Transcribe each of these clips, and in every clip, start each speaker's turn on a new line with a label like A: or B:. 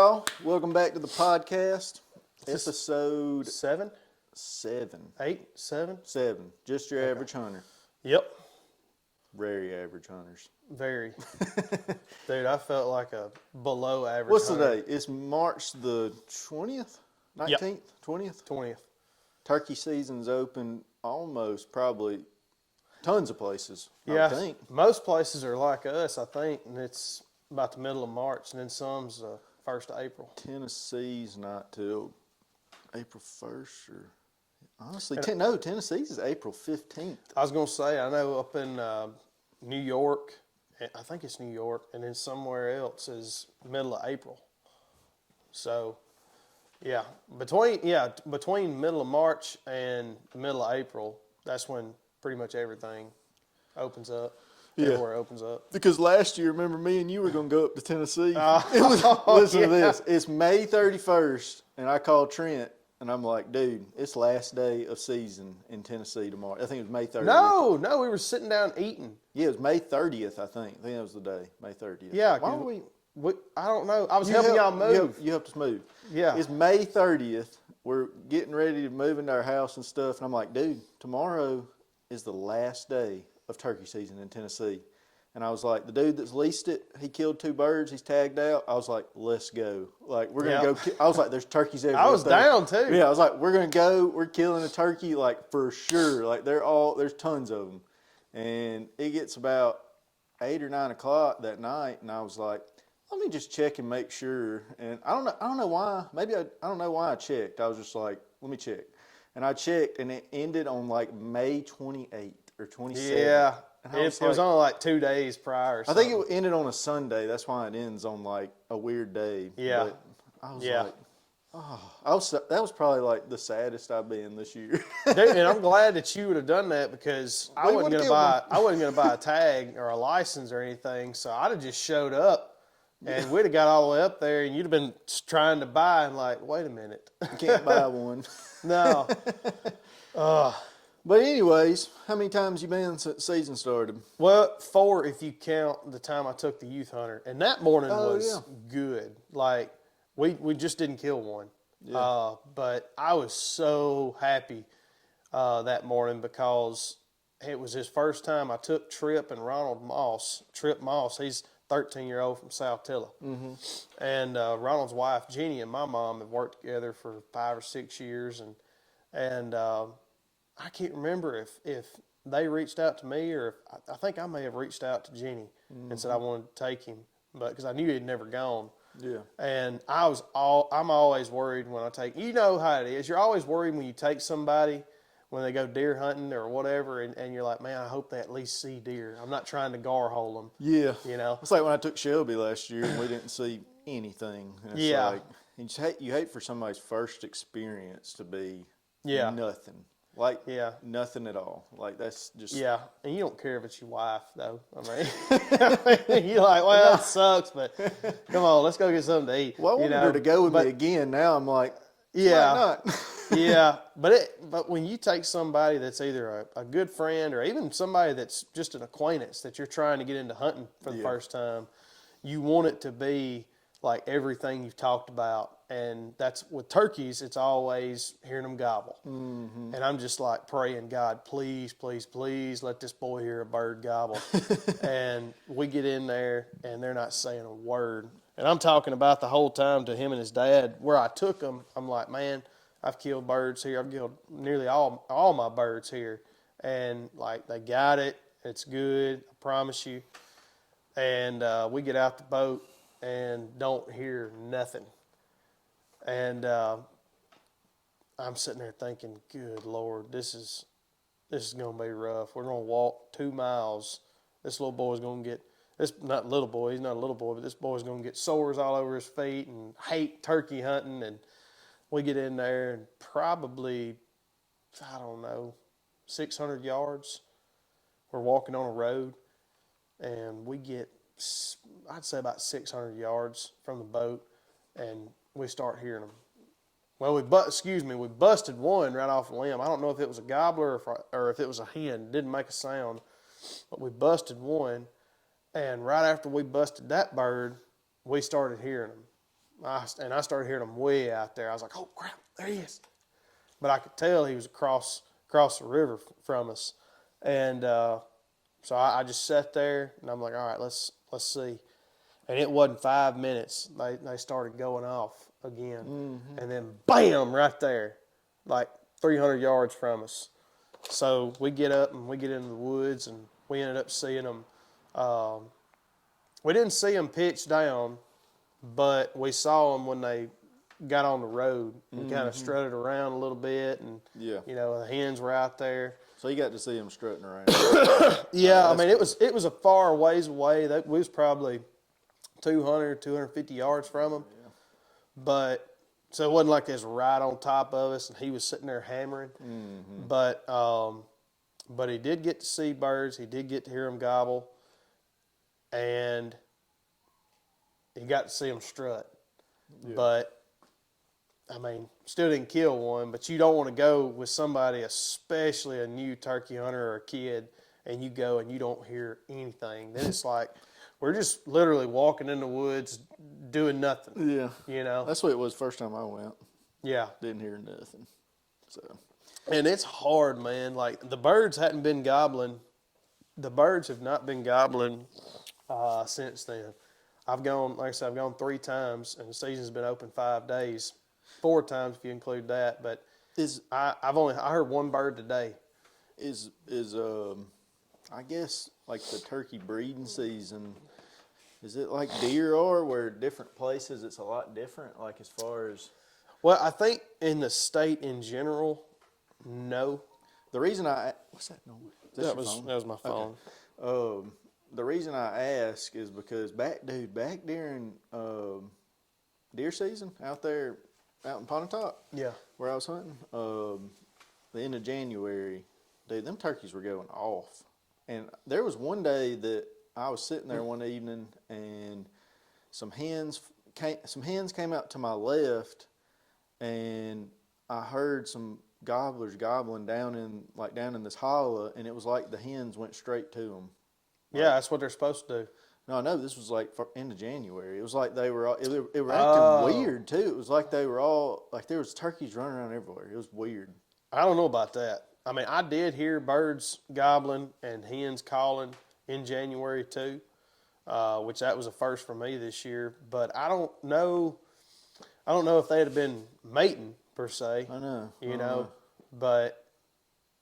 A: y'all. Welcome back to the podcast. Episode
B: 7,
A: 7.
B: 8, 7.
A: 7. Just your average hunter.
B: Yep.
A: Very average hunters.
B: Very. Dude, I felt like a below average
A: What's
B: hunter.
A: the day? It's March the 20th? 19th?
B: Yep.
A: 20th?
B: 20th.
A: Turkey season's open almost probably tons of places, I
B: Yeah.
A: would think.
B: Most places are like us, I think, and it's about the middle of March, and then some's 1st of April.
A: Tennessee's not till April 1st or... Honestly,
B: And-
A: no, Tennessee's is April 15th.
B: I was going to say, I know up in New York, I think it's New York, and then somewhere else is middle of April. So, yeah, between middle of March and the middle of April, that's when pretty much everything opens up.
A: Yeah.
B: Everywhere opens up.
A: Because last year, remember, me and you were going to go up to Tennessee.
B: Oh,
A: Listen to
B: yeah.
A: this. It's May 31st, and I called Trent, and I'm like, dude, it's last day of season in Tennessee tomorrow. I think it was May 30th.
B: No, we were sitting down eating.
A: Yeah, it was May 30th, I think. I think that was the day, May 30th.
B: Yeah.
A: Why
B: 'cause
A: were we...
B: I don't know. I was helping y'all move.
A: You helped us move.
B: Yeah.
A: It's May 30th. We're getting ready to move into our house and stuff, and I'm like, dude, tomorrow is the last day of turkey season in Tennessee. And I was like, the dude that's leased it, he killed 2 birds. He's tagged out. I was like, let's go. Like, we're going to
B: Yep.
A: go. I was like, there's turkeys everywhere.
B: I was down too.
A: Yeah, I was like, we're going to go. We're killing a turkey, like, for sure. Like, there's tons of them. And it gets about 8 or 9 o'clock that night, and I was like, let me just check and make sure. And I don't know why. Maybe I don't know why I checked. I was just like, let me check. And I checked, and it ended on, like, May 28th or 27th.
B: Yeah.
A: And I
B: It
A: was
B: was
A: like-
B: only like 2 days prior. Or
A: I think
B: something.
A: it ended on a Sunday. That's why it ends on like a weird day.
B: Yeah.
A: But I was
B: Yeah.
A: like, oh, that was probably like the saddest I've been this year.
B: Dude, and I'm glad that you would have done that because I
A: We
B: wasn't
A: would've
B: going to
A: killed
B: buy. I wasn't going to buy a tag or a license or anything. So I'd have just showed up, and we'd have got all the way up there, and you'd have been trying to buy, and like, wait a minute,
A: Can't buy one.
B: no.
A: But anyways, how many times you been since season started?
B: Well, 4 if you count the time I took the youth hunter, and that morning was good. Like we just didn't kill one, but I was so happy that morning because it was his first time. I took Trip and Trip Moss. He's 13-year-old from South Tilla, and Ronald's wife Jenny and my mom have worked together for 5 or 6 years, and I can't remember if they reached out to me or if I think I may have reached out to Jenny and said I wanted to take him, but because I knew he'd never gone.
A: Yeah.
B: And I'm always worried when I take. You know how it is. You're always worried when you take somebody when they go deer hunting or whatever, and you're like, man, I hope they at least see deer. I'm not trying to gar hole them.
A: Yeah.
B: You know.
A: It's like when I took Shelby last year and we didn't see anything. And it's
B: Yeah.
A: like, you hate for somebody's first experience to be
B: Yeah.
A: nothing. Like,
B: Yeah.
A: nothing at all. Like, that's just...
B: Yeah, and you don't care if it's your wife, though. I mean, you're like, well, it sucks, but come on, let's go get something to eat.
A: Well, I wanted her to go with me again. Now I'm like,
B: Yeah.
A: might not.
B: Yeah, but when you take somebody that's either a good friend or even somebody that's just an acquaintance that you're trying to get into hunting for the first time, you want it to be like everything you've talked about. And that's with turkeys, it's always hearing them gobble. And I'm just like praying, God, please, please, please let this boy hear a bird gobble. And we get in there and they're not saying a word. And I'm talking about the whole time to him and his dad where I took them. I'm like, man, I've killed birds here. I've killed nearly all my birds here. And like they got it. It's good. I promise you. And we get out the boat and don't hear nothing. And I'm sitting there thinking, good Lord, this is going to be rough. We're going to walk 2 miles. This little boy's going to get, not little boy, he's not a little boy, but this boy's going to get sores all over his feet and hate turkey hunting. And we get in there and probably, I don't know, 600 yards. We're walking on a road and we get, I'd say about 600 yards from the boat and we start hearing them. Well, we busted one right off a limb. I don't know if it was a gobbler or if it was a hen. It didn't make a sound, but we busted one. And right after we busted that bird, we started hearing them. and I started hearing him way out there. I was like, oh crap, there he is. But I could tell he was across the river from us. And so I just sat there and I'm like, all right, let's see. And it wasn't 5 minutes. They started going off again.
A: Mm-hmm.
B: And then bam, right there, like 300 yards from us. So we get up and we get into the woods and we ended up seeing them. We didn't see them pitch down, but we saw them when they got on the road and kind of strutted around a little bit. And,
A: Yeah.
B: you know, the hens were out there.
A: So you got to see them strutting around.
B: Yeah, I mean, it was a far ways away. We was probably 200, 250 yards from them.
A: Yeah.
B: But so it wasn't like it was right on top of us and he was sitting there hammering.
A: Mm-hmm.
B: But he did get to see birds. He did get to hear them gobble. And he got to see them strut.
A: Yeah.
B: But, I mean, still didn't kill one. But you don't want to go with somebody, especially a new turkey hunter or a kid, and you go and you don't hear anything. Then it's like we're just literally walking in the woods doing nothing.
A: Yeah.
B: You know?
A: That's what it was first time I went.
B: Yeah.
A: Didn't hear nothing. So.
B: And it's hard, man. Like, the birds hadn't been gobbling. The birds have not been gobbling since then. I've gone, like I said, I've gone 3 times, and the season's been open 5 days. 4 times if you include that. But I heard one bird today.
A: Is I guess like the turkey breeding season, is it like deer are where different places it's a lot different, like as far as?
B: Well, I think in the state in general, no.
A: The reason what's that noise? Is
B: That
A: your phone?
B: was my phone.
A: Okay. The reason I ask is because back during deer season out there out in Pontotoc,
B: Yeah.
A: where I was hunting, the end of January, dude, them turkeys were going off. And there was one day that I was sitting there one evening and some hens came out to my left, and I heard some gobblers gobbling down in this hollow, and it was like the hens went straight to them.
B: Yeah, that's what they're supposed to do.
A: No, this was like end of January. It was like they were acting weird too. It was like they were all like there was turkeys running around everywhere. It was weird.
B: I don't know about that. I mean, I did hear birds gobbling and hens calling in January too, which that was a first for me this year. But I don't know if they'd have been mating per se.
A: I know.
B: You know, but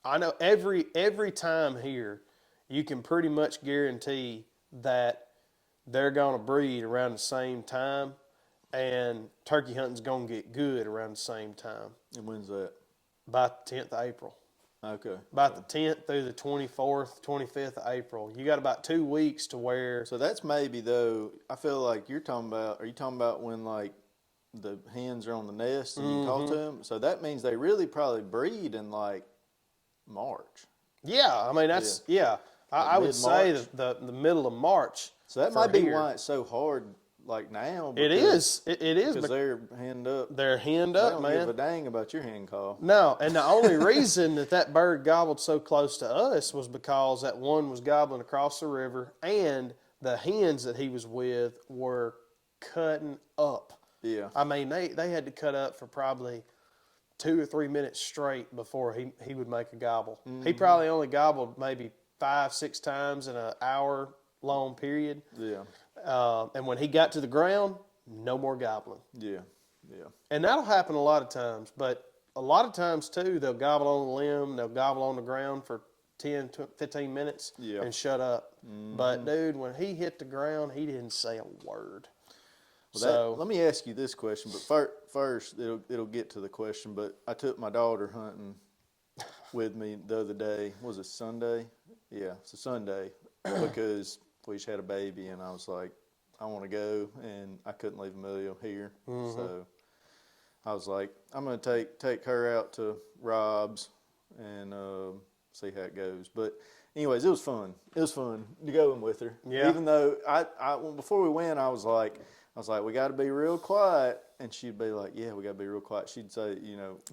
B: I know every time here, you can pretty much guarantee that they're going to breed around the same time, and turkey hunting's going to get good around the same time.
A: And when's that?
B: About the 10th of April.
A: Okay.
B: About the 10th through the 24th, 25th of April. You got about 2 weeks to where.
A: So that's maybe though. I feel like you're talking about. Are you talking about when like the hens are on the nest and you talk to them? So that means they really probably breed in like March.
B: Yeah, I mean that's yeah. I would say the middle of March.
A: So that might be why it's so hard. Like now,
B: it is. It is
A: because they're henned up.
B: They're henned
A: They
B: up,
A: don't
B: man.
A: give a dang about your hen call.
B: No, and the only reason that bird gobbled so close to us was because that one was gobbling across the river, and the hens that he was with were cutting up.
A: Yeah.
B: I mean, they had to cut up for probably 2 or 3 minutes straight before he would make a gobble. He probably only gobbled maybe 5-6 times in an hour-long period.
A: Yeah.
B: And when he got to the ground, no more gobbling.
A: Yeah. Yeah.
B: And that'll happen a lot of times. But a lot of times, too, they'll gobble on the limb. They'll gobble on the ground for 10, 15 minutes and shut up. But, dude, when he hit the ground, he didn't say a word.
A: Well, let me ask you this question. But first, it'll get to the question. But I took my daughter hunting with me the other day. Was it Sunday? Yeah, it's a Sunday because we just had a baby, and I was like, I want to go, and I couldn't leave Emilio here. So I was like, I'm going to take her out to Rob's and see how it goes. But anyways, it was fun. It was fun to go in with her.
B: Yeah.
A: Even though before we went, I was like, we got to be real quiet, and she'd be like, yeah, we got to be real quiet. She'd say,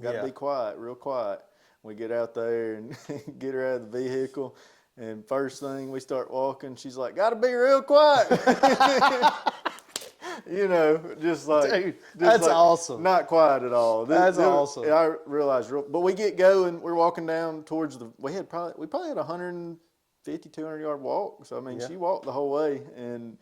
A: got to be quiet, real quiet. We get out there and get her out of the vehicle. And first thing we start walking, she's like, "Got to be real quiet." You know, just like,
B: Dude,
A: just
B: that's
A: like
B: awesome.
A: Not quiet at all.
B: That's awesome.
A: I realized, but we get going. We're walking down towards we probably had 150, 200 yard walk. So I mean,
B: Yeah.
A: she walked the whole way, and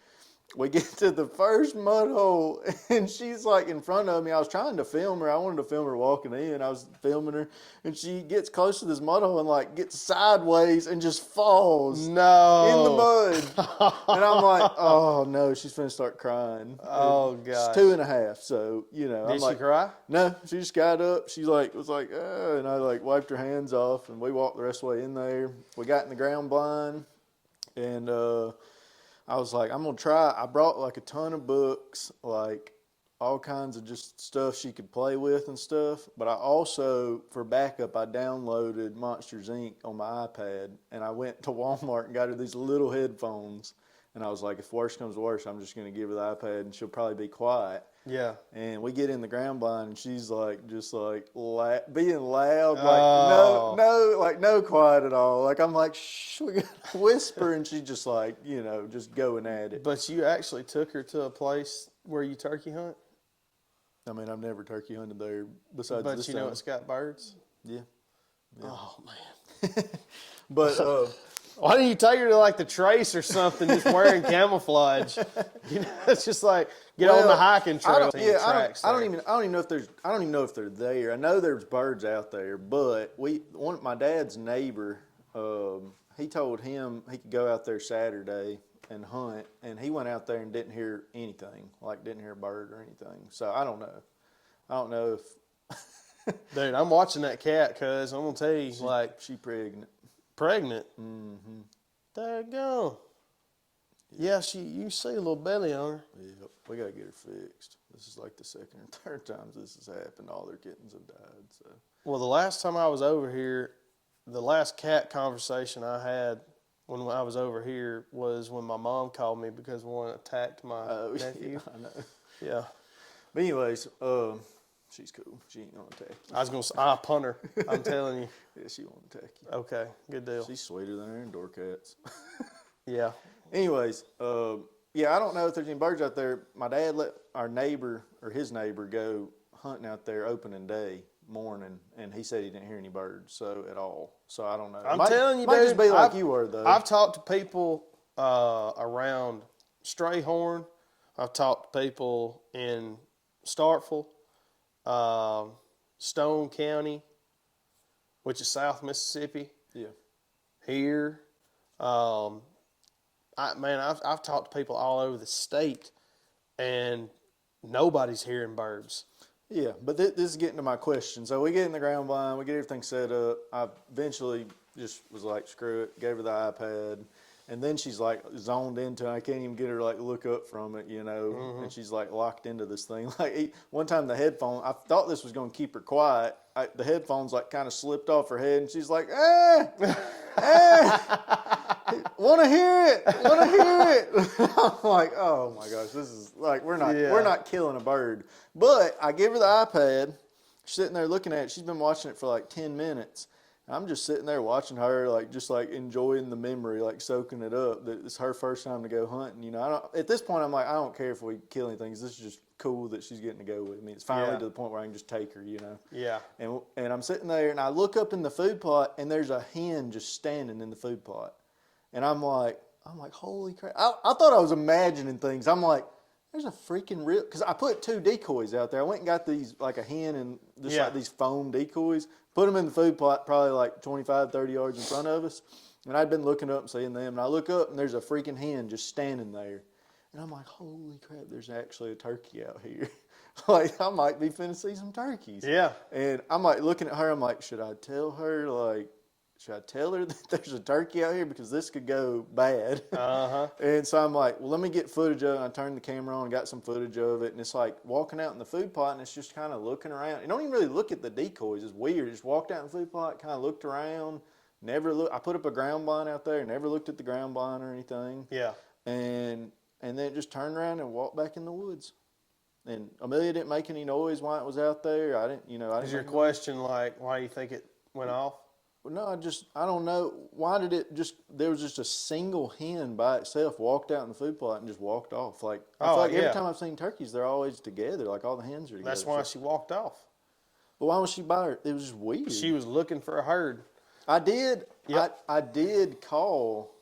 A: we get to the first mud hole, and she's like in front of me. I was trying to film her. I wanted to film her walking in. I was filming her, and she gets close to this mud hole and like gets sideways and just falls
B: No.
A: in the mud. And I'm like, oh no, she's gonna start crying.
B: Oh,
A: And she's
B: gosh.
A: 2.5, so you know.
B: Did
A: I'm
B: she
A: like,
B: cry?
A: no, she just got up. She like was like, and I like wiped her hands off, and we walked the rest of the way in there. We got in the ground blind, and I was like, I'm gonna try. I brought like a ton of books, like all kinds of just stuff she could play with and stuff. But I also, for backup, I downloaded Monsters Inc. on my iPad, and I went to Walmart and got her these little headphones. And I was like, if worse comes to worse, I'm just gonna give her the iPad, and she'll probably be quiet.
B: Yeah.
A: And we get in the ground blind, and she's like, just like being loud, like
B: Oh.
A: no quiet at all. Like I'm like, shh, we gotta whisper, and she's just like, you know, just going at it.
B: But you actually took her to a place where you turkey hunt?
A: I mean, I've never turkey hunted there besides
B: But
A: this
B: you know
A: time.
B: it's got birds?
A: Yeah.
B: Oh, man.
A: But
B: Why don't you take her to like the Trace or something, just wearing camouflage? You know, it's just like get on the hiking trail.
A: I don't even know if they're there. I know there's birds out there, but my dad's neighbor, he told him he could go out there Saturday and hunt, and he went out there and didn't hear anything, like didn't hear a bird or anything. So I don't know. I don't know if
B: Dude, I'm watching that cat, cuz I'm gonna tell you, like
A: she pregnant.
B: pregnant. Mm-hmm. There you go. Yeah, you see a little belly on her.
A: Yep, we gotta get her fixed. This is like the second or third times this has happened. All their kittens have died. So
B: Well, the last time I was over here, the last cat conversation I had when I was over here was when my mom called me because one attacked my nephew.
A: Yeah, I know.
B: Yeah.
A: But anyways, she's cool. She ain't gonna attack you.
B: I was gonna say, I'll punt her. I'm telling you.
A: Yeah, she won't attack you.
B: Okay, good deal.
A: She's sweeter than her indoor cats.
B: Yeah.
A: Anyways, yeah, I don't know if there's any birds out there. My dad let his neighbor go hunting out there opening day morning, and he said he didn't hear any birds at all. So I don't know.
B: I'm telling you,
A: might
B: dude.
A: just be like you were though.
B: I've talked to people around Strayhorn. I've talked to people in Starkville, Stone County, which is South Mississippi.
A: Yeah.
B: Here, I've talked to people all over the state, and nobody's hearing birds.
A: Yeah, but this is getting to my question. So we get in the ground blind, we get everything set up. I eventually just was like, screw it, gave her the iPad. And then she's like zoned into it. I can't even get her to like look up from it, you know. Mm-hmm. And she's like locked into this thing. Like one time the headphone, I thought this was going to keep her quiet. The headphones like kind of slipped off her head, and she's like, want to hear it, I'm like, oh my gosh, this is like we're not killing a bird. But I give her the iPad. She's sitting there looking at it. She's been watching it for like 10 minutes. I'm just sitting there watching her, like just like enjoying the memory, like soaking it up. That it's her first time to go hunting. You know, at this point, I'm like, I don't care if we kill anything. This is just cool that she's getting to go with me. It's finally to the point where I can just take her. You know.
B: Yeah.
A: And I'm sitting there, and I look up in the food plot, and there's a hen just standing in the food plot, and I'm like, holy crap! I thought I was imagining things. I'm like, there's a freaking real, because I put 2 decoys out there. I went and got these, like a hen and just like these foam decoys, put them in the food plot probably like 25, 30 yards in front of us. And I'd been looking up and seeing them. And I look up and there's a freaking hen just standing there. And I'm like, holy crap, there's actually a turkey out here. Like, I might be finna see some turkeys.
B: Yeah.
A: And I'm like looking at her, I'm like, should I tell her that there's a turkey out here, because this could go bad?
B: Uh-huh.
A: And so I'm like, well, let me get footage of it. And I turned the camera on and got some footage of it. And it's like walking out in the food plot, and it's just kind of looking around. You don't even really look at the decoys. It's weird. Just walked out in the food plot, kind of looked around, never looked. I put up a ground blind out there, never looked at the ground blind or anything.
B: Yeah.
A: And then it just turned around and walked back in the woods. And Amelia didn't make any noise while it was out there. I didn't.
B: Is your question like, why do you think it went off?
A: No, I don't know. Why did it just, there was just a single hen by itself walked out in the food plot and just walked off. Like, I feel
B: Oh,
A: like every
B: yeah.
A: time I've seen turkeys, they're always together. Like, all the hens are together.
B: That's why
A: So-
B: she walked off.
A: but why was she by her? It was just weird.
B: She was looking for a herd.
A: I did.
B: Yep.
A: I did call,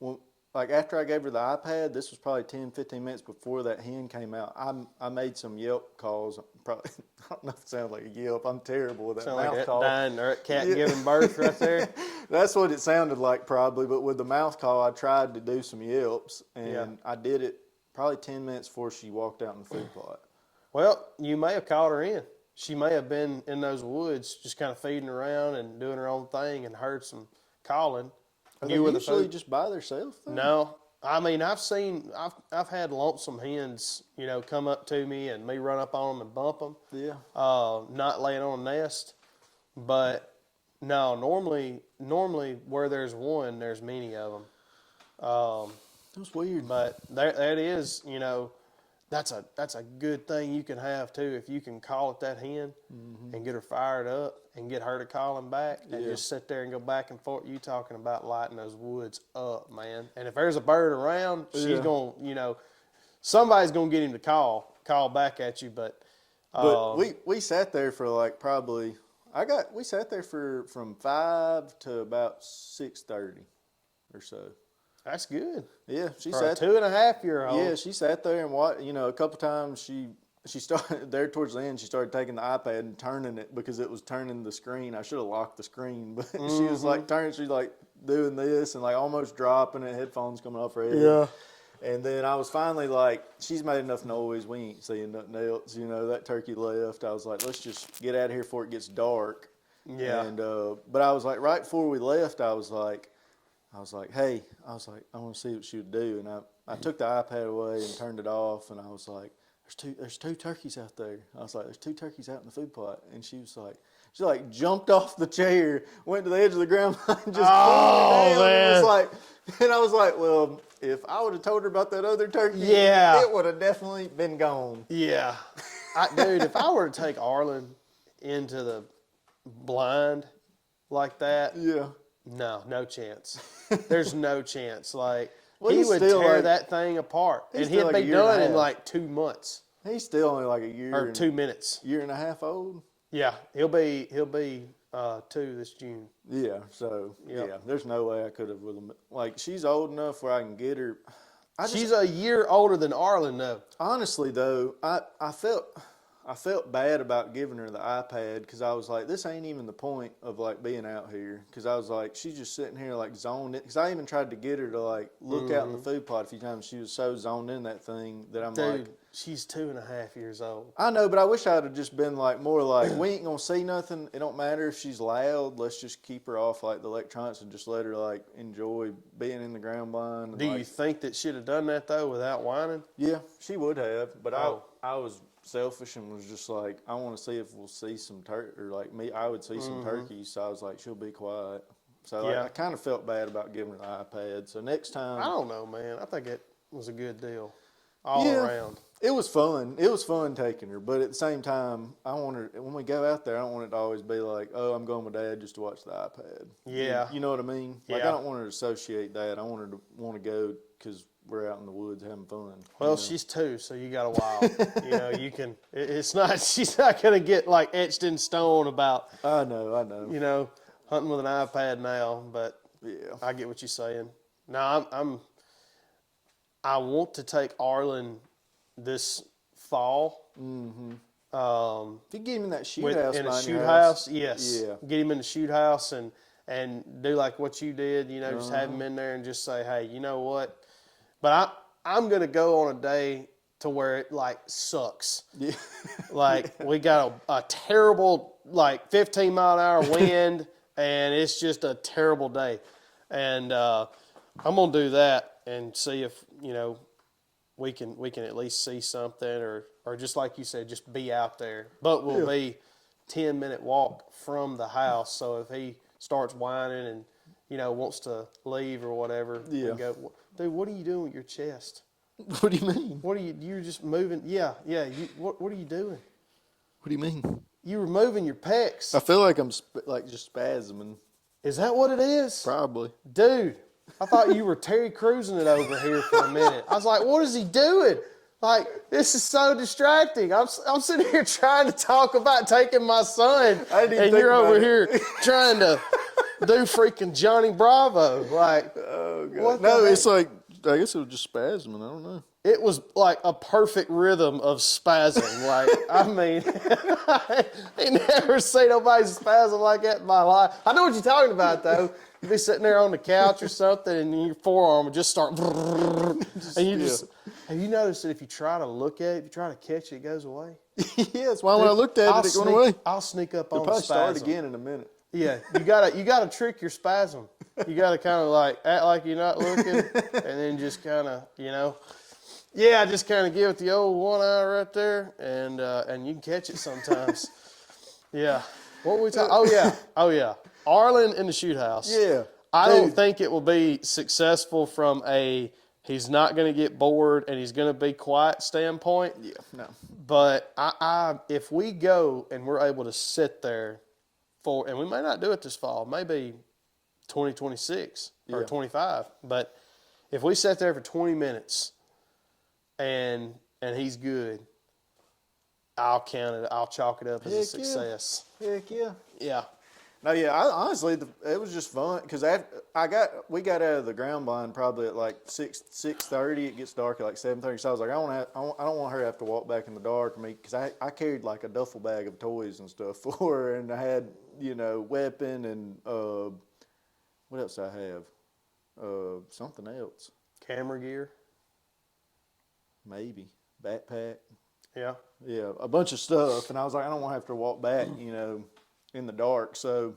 A: well, like after I gave her the iPad. This was probably 10, 15 minutes before that hen came out. I made some Yelp calls. Probably, I don't know if it sounds like a Yelp. I'm terrible with that
B: Sound
A: mouth
B: like that
A: call.
B: dying or that cat
A: Yeah.
B: giving birth right there.
A: That's what it sounded like probably. But with the mouth call, I tried to do some Yelps, and
B: Yeah.
A: I did it probably 10 minutes before she walked out in the food plot.
B: Well, you may have called her in. She may have been in those woods just kind of feeding around and doing her own thing and heard some calling.
A: Are they
B: You were the
A: usually
B: food.
A: just by themselves?
B: No, I mean I've had lonesome hens, come up to me and me run up on them and bump them.
A: Yeah.
B: Not laying on a nest, but no, normally where there's one, there's many of them.
A: That's weird.
B: But that is, that's a good thing you can have too if you can call at that hen and get her fired up and get her to calling back and
A: Yeah.
B: just sit there and go back and forth. You talking about lighting those woods up, man. And if there's a bird around, she's
A: Yeah.
B: gonna, somebody's gonna get him to call back at you. But
A: But we sat there for like probably we sat there for from 5 to about 6:30 or so.
B: that's good
A: Yeah, she
B: for a
A: sat.
B: 2.5-year-old.
A: Yeah, she sat there and watched. A couple times she started there towards the end. She started taking the iPad and turning it because it was turning the screen. I should have locked the screen, but she was like turning. She's like doing this and like almost dropping it. Headphones coming off her head.
B: Yeah.
A: And then I was finally like, she's made enough noise. We ain't seeing nothing else. That turkey left. I was like, let's just get out of here before it gets dark.
B: Yeah.
A: And but I was like, right before we left, I was like, hey, I want to see what she would do. And I took the iPad away and turned it off. And I was like, there's two turkeys out there. I was like, there's two turkeys out in the food plot. And she jumped off the chair, went to the edge of the ground line, and just pulled me down.
B: man.
A: And I was like, well, if I would have told her about that other turkey,
B: Yeah.
A: it would have definitely been gone.
B: Yeah. Dude, if I were to take Arlen into the blind like that,
A: Yeah.
B: no chance. There's no chance. Like,
A: Well,
B: he
A: he's
B: would
A: still
B: tear
A: like-
B: that thing apart.
A: he's
B: And
A: still
B: he'd
A: like a
B: be
A: year and a
B: done in
A: half.
B: like 2 months
A: He's still only like a year
B: or
A: and
B: 2 minutes.
A: year and a half old.
B: Yeah, he'll be 2 this June.
A: Yeah, so
B: Yep.
A: yeah, there's no way I could have with him. Like she's old enough where I can get her.
B: She's a year older than Arlen, though.
A: Honestly though, I felt bad about giving her the iPad because I was like, this ain't even the point of like being out here. Because I was like, she's just sitting here like zoned in. Because I even tried to get her to like look out in the food plot a few times. She was so zoned in that thing that I'm
B: Dude,
A: like,
B: she's 2.5 years old.
A: I know, but I wish I'd have just been like more like, we ain't gonna see nothing. It don't matter if she's loud. Let's just keep her off like the electronics and just let her like enjoy being in the ground blind. And,
B: Do
A: like,
B: you think that she'd have done that, though, without whining?
A: Yeah, she would have, but
B: Oh.
A: I was selfish and was just like, I want to see if we'll see some turkey, or like me, I would see some turkeys. So I was like, she'll be quiet. So
B: Yeah.
A: I kind of felt bad about giving her the iPad. So next time,
B: I don't know, man. I think it was a good deal all
A: Yeah.
B: around.
A: it was fun. It was fun taking her, but at the same time, I want her, when we go out there, I don't want it to always be like, oh, I'm going with Dad just to watch the iPad.
B: Yeah.
A: You know what I mean? Like
B: Yeah.
A: I don't want her to associate that. I want her to want to go because we're out in the woods having fun.
B: Well,
A: you know?
B: she's 2, so you got a while. You can. It's not. She's not gonna get like etched in stone about
A: I know.
B: hunting with an iPad now. But
A: Yeah.
B: I get what you're saying. No, I want to take Arlen this fall.
A: If you get him in that shoot
B: In
A: house,
B: a
A: behind
B: shoot
A: your
B: house, yes.
A: Yeah.
B: Get him in the shoot house and do like what you did. Just have
A: Uh-huh.
B: him in there and just say, hey, you know what? But I'm gonna go on a day to where it like sucks.
A: Yeah.
B: Like we got a terrible like 15-mile-an-hour wind, and it's just a terrible day. And I'm gonna do that and see if we can at least see something, or just like you said, just be out there. But we'll be 10-minute walk from the house. So if he starts whining and wants to leave or whatever, we
A: Yeah.
B: go, dude, what are you doing with your chest?
A: What do you mean?
B: What are you're just moving? Yeah. What are you doing?
A: What do you mean?
B: You were moving your pecs.
A: I feel like I'm just spasming.
B: Is that what it is?
A: Probably.
B: Dude, I thought you were Terry Cruising it over here for a minute. I was like, what is he doing? Like, this is so distracting. I'm sitting here trying to talk about taking my son,
A: I didn't even
B: and
A: think
B: you're
A: about
B: over
A: it.
B: here trying to do freaking Johnny Bravo. Like,
A: Oh, God.
B: what
A: No,
B: the
A: it's like, I guess it was just spasming. I don't know.
B: it was like a perfect rhythm of spazzing. Like, I mean, I ain't never seen nobody spasm like that in my life. I know what you're talking about, though. You'd be sitting there on the couch or something, and your forearm would just start, and you just. Have you noticed that if you try to look at it, if you try to catch it, it goes away?
A: Yes, well, when I looked at it, it went away.
B: I'll sneak up on
A: It'll probably
B: the
A: start
B: spasm.
A: again in a minute.
B: Yeah, you gotta trick your spasm. You gotta kind of like act like you're not looking, and then just kind of, just kind of give it the old one eye right there, and you can catch it sometimes. Yeah. What were we talking? Oh yeah. Arlen in the shoot house.
A: Yeah.
B: I don't
A: Dude.
B: think it will be successful from a he's not going to get bored and he's going to be quiet standpoint.
A: Yeah, no.
B: But I if we go and we're able to sit there and we may not do it this fall, maybe 2026 or
A: Yeah.
B: 25. But if we sit there for 20 minutes and he's good, I'll count it. I'll chalk it up as a
A: Heck yeah.
B: success.
A: Heck yeah.
B: Yeah.
A: No, yeah. Honestly, it was just fun because we got out of the ground blind probably at like 6:30. It gets dark at like 7:30. So I was like, I don't want her to have to walk back in the dark. Because I carried like a duffel bag of toys and stuff for her, and I had weapon and what else did I have? Something else
B: Camera gear.
A: maybe backpack.
B: Yeah.
A: Yeah, a bunch of stuff, and I was like, I don't want to have to walk back, in the dark. So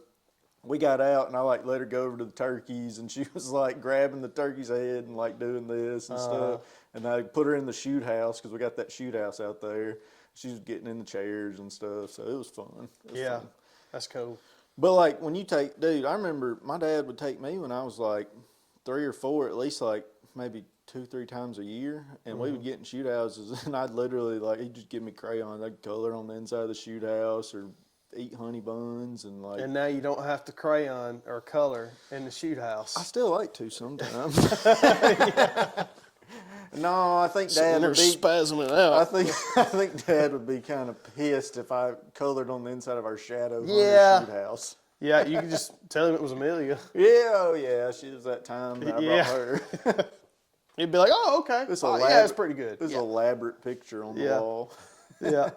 A: we got out, and I like let her go over to the turkeys, and she was like grabbing the turkey's head and like doing this and stuff. And I put her in the shoot house because we got that shoot house out there. She was getting in the chairs and stuff, so it was fun.
B: Yeah, that's cool.
A: But like when you dude, I remember my dad would take me when I was like 3 or 4, at least like maybe 2-3 times a year, and we would get in shoot houses, and I'd literally he'd just give me crayons. I'd color on the inside of the shoot house or eat honey buns and like.
B: And now you don't have to crayon or color in the shoot house.
A: I still like to sometimes. No, I think Dad
B: They're
A: would be.
B: spasming out.
A: I think Dad would be kind of pissed if I colored on the inside of our shadow
B: Yeah.
A: on the shoot house.
B: Yeah, you can just tell him it was Amelia.
A: Yeah, oh yeah, she was that time that I
B: Yeah.
A: brought her.
B: He'd be like, "Oh, okay.
A: This
B: Oh,
A: elaborate-
B: yeah, it's pretty good."
A: This
B: Yeah.
A: elaborate picture on the
B: Yeah.
A: wall.
B: Yeah.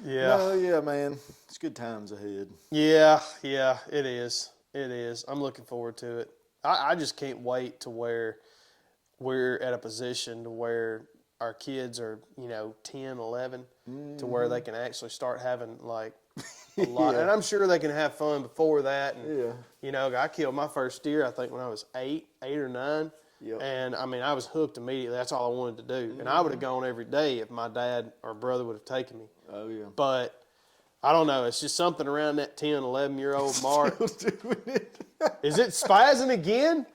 B: Yeah.
A: No, yeah, man, it's good times ahead.
B: Yeah, it is. It is. I'm looking forward to it. I just can't wait to where we're at a position to where our kids are, 10, 11, to where they can actually start having like a lot.
A: Yeah.
B: And I'm sure they can have fun before that. And,
A: Yeah.
B: I killed my first deer, I think, when I was 8 or 9.
A: Yep.
B: And I mean, I was hooked immediately. That's all I wanted to do. And I would have gone every day if my dad or brother would have taken me.
A: Oh yeah.
B: But I don't know. It's just something around that 10, 11-year-old mark.
A: Doing it.
B: Is it spazzing again?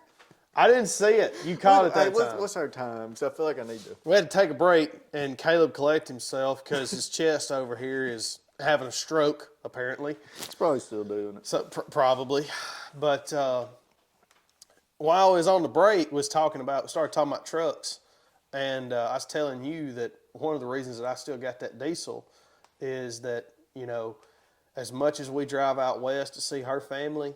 B: I didn't see it. You caught it
A: Hey,
B: that time.
A: what's our time? Because I feel like I need to.
B: We had to take a break, and Caleb collect himself because his chest over here is having a stroke, apparently.
A: It's probably still doing it.
B: So probably. But while I was on the break, started talking about trucks, and I was telling you that one of the reasons that I still got that diesel is that, as much as we drive out west to see her family,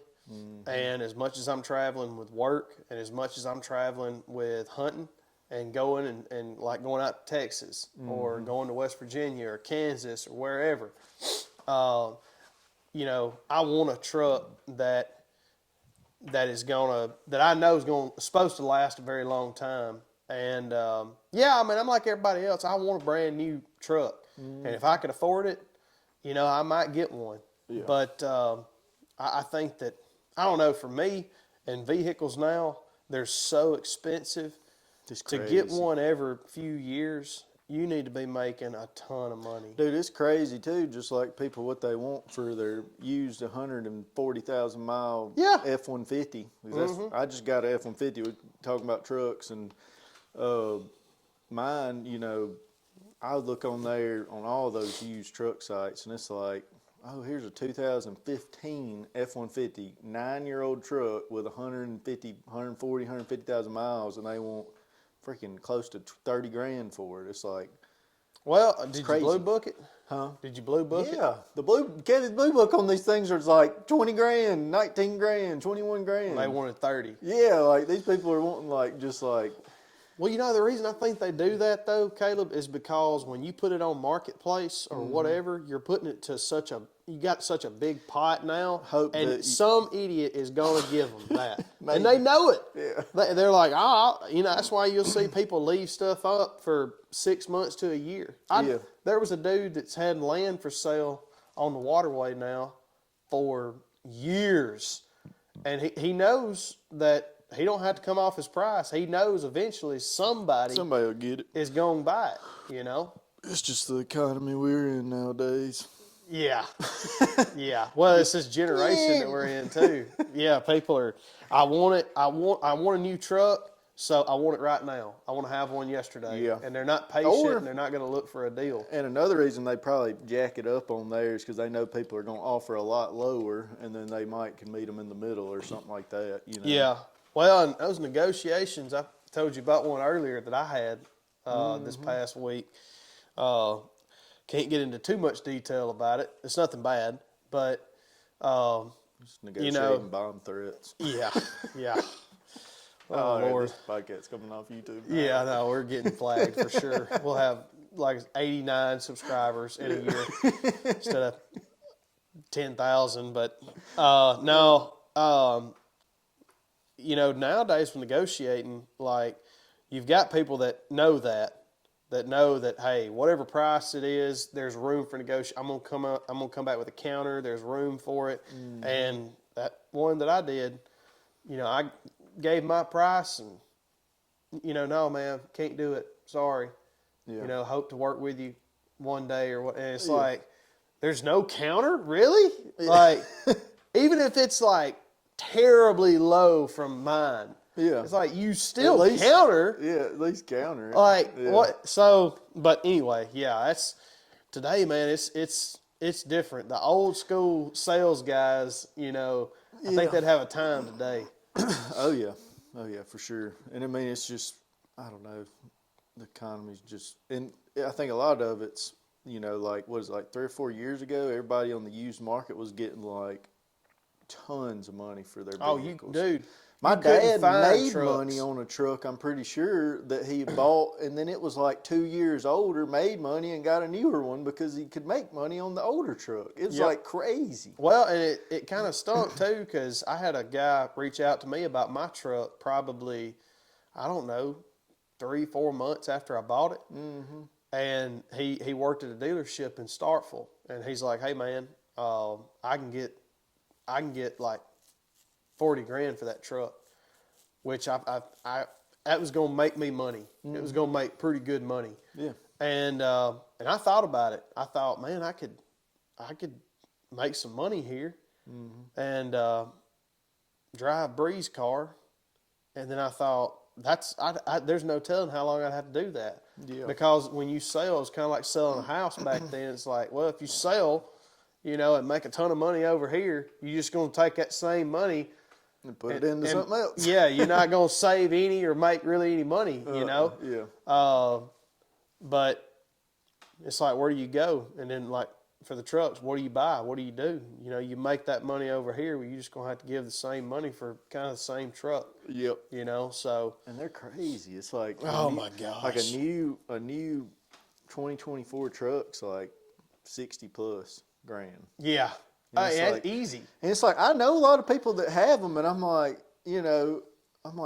B: and as much as I'm traveling with work, and as much as I'm traveling with hunting and going and like going out to Texas or going to West Virginia or Kansas or wherever, I want a truck that I know is supposed to last a very long time. And I'm like everybody else. I want a brand new truck, and if I could afford it, I might get one.
A: Yeah.
B: But I think that, I don't know, for me, and vehicles now, they're so expensive.
A: Just
B: To
A: crazy.
B: get one every few years, you need to be making a ton of money.
A: Dude, it's crazy too. Just like people, what they want for their used 140,000 mile
B: Yeah.
A: F-150. I just got an F-150. We're talking about trucks, and mine. I would look on there on all those used truck sites, and it's like oh, here's a 2015 F-150 9-year-old truck with 150,000 miles, and they want freaking close to 30 grand for it. It's like,
B: Well, did
A: crazy.
B: you blue book it?
A: huh?
B: Did you blue book it?
A: Yeah, the Kevin's blue book on these things are like 20 grand, 19 grand, 21 grand.
B: They wanted 30.
A: Yeah, like these people are wanting like just like,
B: Well, you know, the reason I think they do that, though, Caleb, is because when you put it on Marketplace or whatever, you're putting it to you got such a big pot now,
A: Hope that
B: and
A: you-
B: some idiot is going to give them that.
A: Maybe.
B: And they know it.
A: Yeah.
B: They're like, that's why you'll see people leave stuff up for 6 months to a year.
A: Yeah.
B: There was a dude that's had land for sale on the waterway now for years. And he knows that he don't have to come off his price. He knows eventually somebody
A: somebody will get it.
B: is going to buy it, you know?
A: It's just the economy we're in nowadays.
B: Yeah. Yeah. Well, it's this generation that we're in too. Yeah, people are I want a new truck, so I want it right now. I want to have one yesterday.
A: Yeah.
B: And they're not patient
A: Or-
B: and they're not going to look for a deal.
A: And another reason they probably jack it up on theirs because they know people are going to offer a lot lower, and then they can meet them in the middle or something like that. You know?
B: Yeah. Well, and those negotiations, I told you about one earlier that I had this past week. Can't get into too much detail about it. It's nothing bad, but
A: Just negotiating bomb threats.
B: yeah, yeah.
A: Oh,
B: Lord.
A: this podcast's coming off YouTube.
B: Yeah, no, we're getting flagged for sure. We'll have like 89 subscribers in a year instead of 10,000. But no, nowadays when negotiating, like you've got people that know that hey, whatever price it is, there's room for negotiation. I'm gonna come back with a counter. There's room for it. And that one that I did, I gave my price, and no, man, can't do it. Sorry.
A: Yeah.
B: Hope to work with you one day or what. And it's like, there's no counter, really? Like, even if it's like terribly low from mine.
A: Yeah.
B: It's like you still
A: At least-
B: counter.
A: Yeah, at least counter it.
B: Like
A: Yeah.
B: what? So, but anyway, yeah, that's today, man. It's different. The old school sales guys, I think they'd have a time today.
A: Oh yeah, for sure. And I mean, it's just, I don't know, the economy's just, and I think a lot of it's, like what is it, like 3 or 4 years ago, everybody on the used market was getting like tons of money for their vehicles.
B: Dude.
A: My
B: you couldn't
A: dad
B: find
A: made
B: trucks.
A: money on a truck, I'm pretty sure, that he bought, and then it was like 2 years older, made money and got a newer one because he could make money on the older truck. It was
B: Yep.
A: like crazy.
B: Well, and it kind of stunk too, because I had a guy reach out to me about my truck probably, I don't know, 3-4 months after I bought it. Mm-hmm. And he worked at a dealership in Starkville, and he's like, hey man, I can get like 40 grand for that truck, which that was going to make me money. Mm-hmm. It was going to make pretty good money.
A: Yeah.
B: And I thought about it. I thought, man, I could make some money here, and drive Bree's car. And then I thought, there's no telling how long I'd have to do that.
A: Yeah.
B: Because when you sell, it's kind of like selling a house back then. It's like, well, if you sell, and make a ton of money over here, you're just going to take that same money
A: And put it into something else.
B: Yeah, you're not going to save any or make really any money,
A: Yeah.
B: But it's like, where do you go? And then, like, for the trucks, what do you buy? What do you do? You make that money over here, you're just going to have to give the same money for kind of the same truck,
A: Yep.
B: so.
A: And they're crazy. It's like,
B: Oh, my gosh.
A: like a new 2024 truck's like 60 plus grand.
B: Yeah.
A: And it's
B: And
A: like-
B: easy.
A: And it's like, I know a lot of people that have them, and I'm like,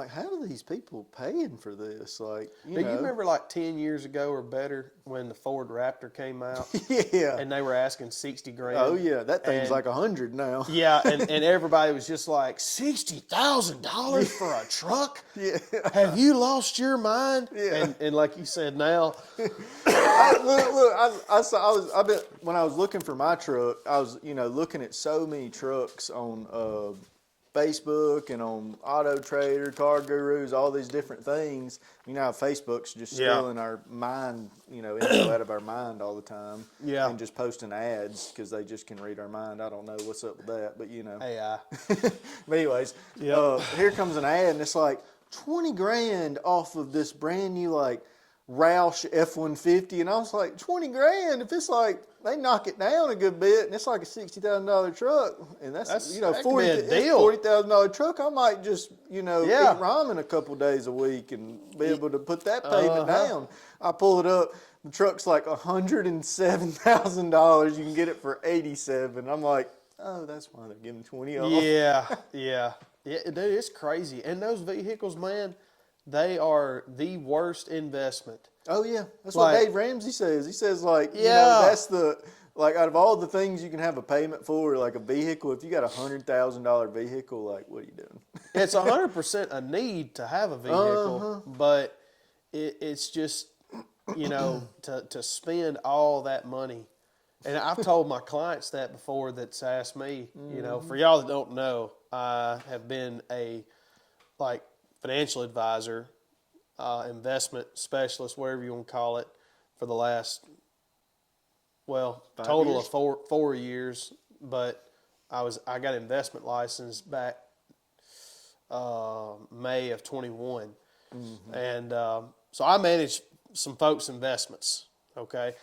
A: how are these people paying for this? Like,
B: Do you remember like 10 years ago or better when the Ford Raptor came out
A: Yeah.
B: and they were asking 60 grand?
A: Oh yeah, that thing's
B: And-
A: like 100 now.
B: Yeah, and everybody was just like, $60,000 for a truck?
A: Yeah.
B: Have you lost your mind?
A: Yeah.
B: And like you said, now,
A: When I was looking for my truck, I was, looking at so many trucks on Facebook and on Auto Trader, Car Gurus, all these different things. You know how Facebook's just
B: Yeah.
A: stealing our mind, info out of our mind all the time.
B: Yeah.
A: And just posting ads because they just can read our mind. I don't know what's up with that, but
B: AI.
A: But anyways,
B: Yep.
A: here comes an ad and it's like 20 grand off of this brand new like Roush F-150. And I was like, 20 grand? If it's like, they knock it down a good bit and it's like a $60,000 truck and that's
B: that could be a deal.
A: $40,000 truck, I might just, eat
B: Yeah.
A: ramen a couple days a week and be able to put that payment down. I pull it up, the truck's like $107,000. You can get it for $87,000. I'm like, oh, that's why they're giving 20 off.
B: Yeah, yeah. Dude, it's crazy. And those vehicles, man, they are the worst investment.
A: Oh yeah, that's
B: Like-
A: what Dave Ramsey says. He says like,
B: Yeah.
A: that's like out of all the things you can have a payment for, like a vehicle, if you got $100,000 vehicle, like what are you doing?
B: It's 100% a need to have a vehicle, but it's just, to spend all that money. And I've told my clients that before that's asked me, for y'all that don't know, I have been a financial advisor, investment specialist, whatever you want to call it, for the last,
A: 5
B: total
A: years?
B: of 4 years. But I got investment license back May of 21, and so I manage some folks' investments. Okay,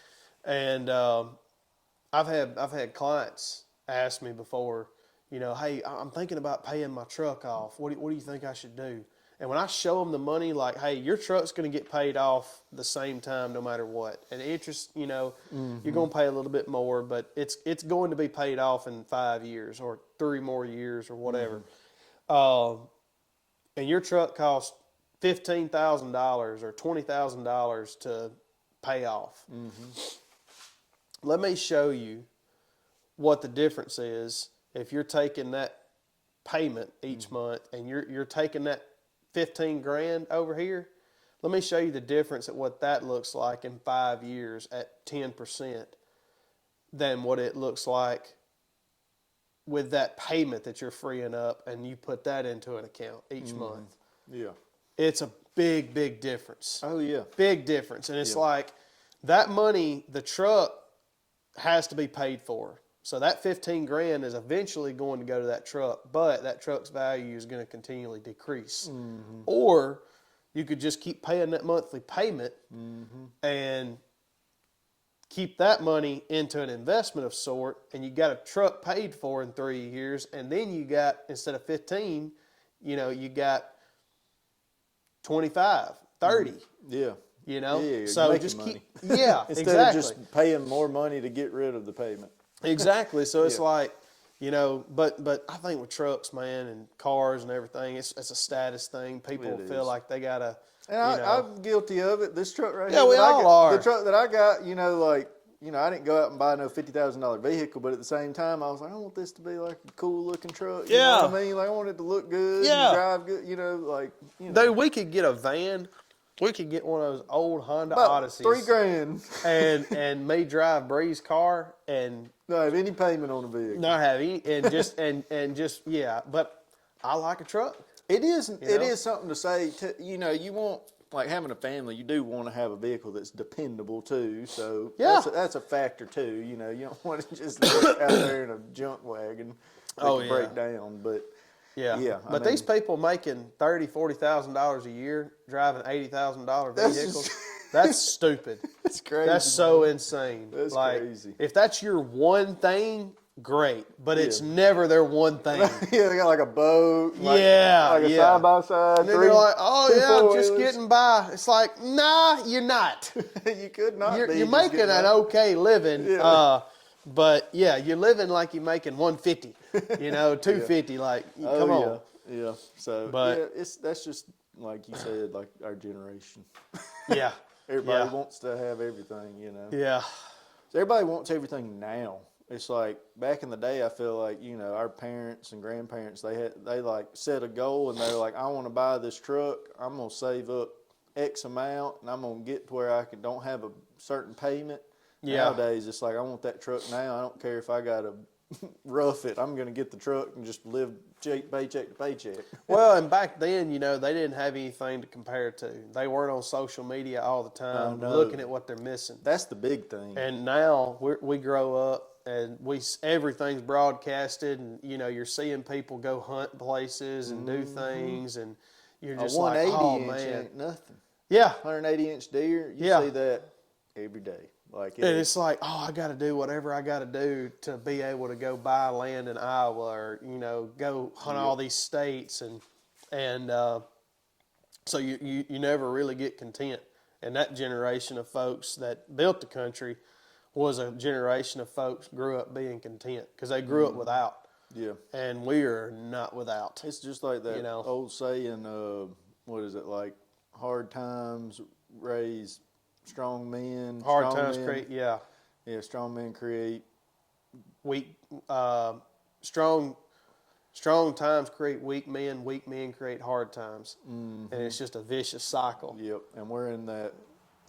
B: and I've had clients ask me before, hey, I'm thinking about paying my truck off. What do you think I should do? And when I show them the money, like, hey, your truck's going to get paid off the same time no matter what. And interest, you're going to pay a little bit more, but it's going to be paid off in 5 years or 3 more years or whatever. And your truck costs $15,000 or $20,000 to pay off. Let me show you what the difference is if you're taking that payment each month and you're taking that 15 grand over here. Let me show you the difference at what that looks like in 5 years at 10% than what it looks like with that payment that you're freeing up and you put that into an account each month.
A: Yeah.
B: It's a big, big difference.
A: Oh yeah.
B: Big difference. And it's like that money, the truck has to be paid for. So that 15 grand is eventually going to go to that truck, but that truck's value is going to continually decrease. Or you could just keep paying that monthly payment and keep that money into an investment of sort, and you got a truck paid for in 3 years, and then you got, instead of 15, you got 25, 30.
A: Yeah. Yeah,
B: So
A: making
B: just
A: money.
B: keep,
A: Instead
B: exactly.
A: of just paying more money to get rid of the payment.
B: Exactly. So it's
A: Yeah.
B: like, but I think with trucks, man, and cars and everything, it's a status thing. People
A: It
B: feel
A: is.
B: like they gotta.
A: And I'm guilty of it. This truck right
B: Yeah,
A: here.
B: we
A: that I
B: all
A: got-
B: are.
A: The truck that I got, I didn't go out and buy no $50,000 vehicle, but at the same time, I was like, I want this to be like a cool looking truck. You know what I mean? Like, I want it to look good,
B: Yeah.
A: and drive good.
B: Dude, we could get a van. We could get one of those old Honda
A: about
B: Odysseys.
A: $3,000.
B: and me drive Bree's car and
A: Not have any payment on the vehicle.
B: not have any and just But I like a truck.
A: It is. It
B: know?
A: is something to say. You want, like, having a family. You do want to have a vehicle that's dependable too. So
B: Yeah.
A: that's a factor too. You don't want to just get out there in a junk wagon that
B: Oh,
A: can
B: yeah.
A: break down. But Yeah, I
B: But these people making $30,000-$40,000 a year driving $80,000
A: That's
B: vehicles,
A: just-
B: that's stupid.
A: it's crazy.
B: That's so insane.
A: That's
B: like,
A: crazy.
B: If that's your one thing, great. But it's never their one thing.
A: Yeah, they got like a boat. Like a
B: Yeah.
A: side by side.
B: And then they're like, oh,
A: two
B: yeah, I'm just
A: four-wheelers.
B: getting by. It's like, nah, you're not.
A: You could not.
B: You're
A: be just
B: making
A: getting
B: an
A: by.
B: okay living.
A: Yeah.
B: But, yeah, you're living like you're making 150, 250. Like, come on.
A: Yeah. So
B: But-
A: that's just like you said, like our generation.
B: Yeah.
A: Everybody
B: Yeah.
A: wants to have everything.
B: Yeah.
A: So everybody wants everything now. It's like back in the day, I feel like, our parents and grandparents, they like set a goal and they're like, I want to buy this truck. I'm going to save up X amount and I'm going to get to where I don't have a certain payment.
B: Yeah.
A: Nowadays, it's like, I want that truck now. I don't care if I got to rough it. I'm going to get the truck and just live paycheck to paycheck.
B: Well, and back then, they didn't have anything to compare to. They weren't on social media all the time
A: no.
B: looking at what they're missing.
A: That's the big thing.
B: And now we grow up and everything's broadcasted, and you're seeing people go hunt places and do things, and you're just
A: a
B: like,
A: 180
B: oh
A: inch
B: man,
A: ain't nothing.
B: yeah.
A: 180-inch deer, you
B: Yeah.
A: see that every day. Like
B: And it's like, oh, I got to do whatever I got to do to be able to go buy land in Iowa, or go hunt all these states, and so you never really get content. And that generation of folks that built the country was a generation of folks grew up being content because they grew up without,
A: yeah,
B: and we are not without.
A: it's just like that old saying. What is it like? Hard times raise strong men.
B: Hard
A: strong
B: times
A: men,
B: create, yeah,
A: strong men create.
B: weak, strong times create weak men create hard times, and it's just a vicious cycle.
A: Yep, and we're in that